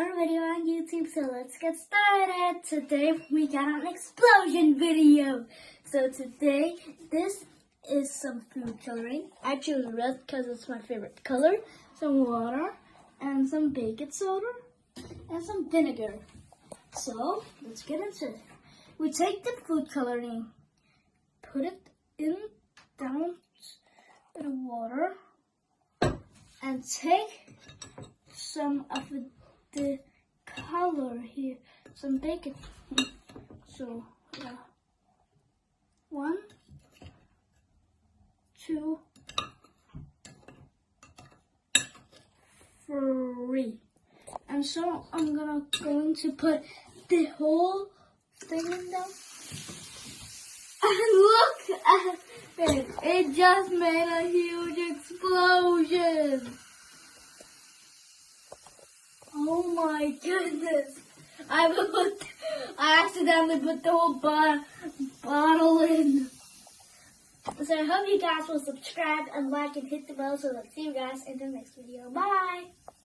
another video on YouTube, so let's get started. Today we got an explosion video. So today, this is some food coloring. I chose red because it's my favorite color. Some water, and some baking soda, and some vinegar. So, let's get into it. We take the food coloring, put it down the water, and take some of the color here, some bacon. So, 1, 2, 3. And so I'm going to put the whole thing in there. And look at it! It just made a huge explosion. Oh my goodness! I accidentally put the whole bottle in. So I hope you guys will subscribe and like and hit the bell. So let's see you guys in the next video. Bye!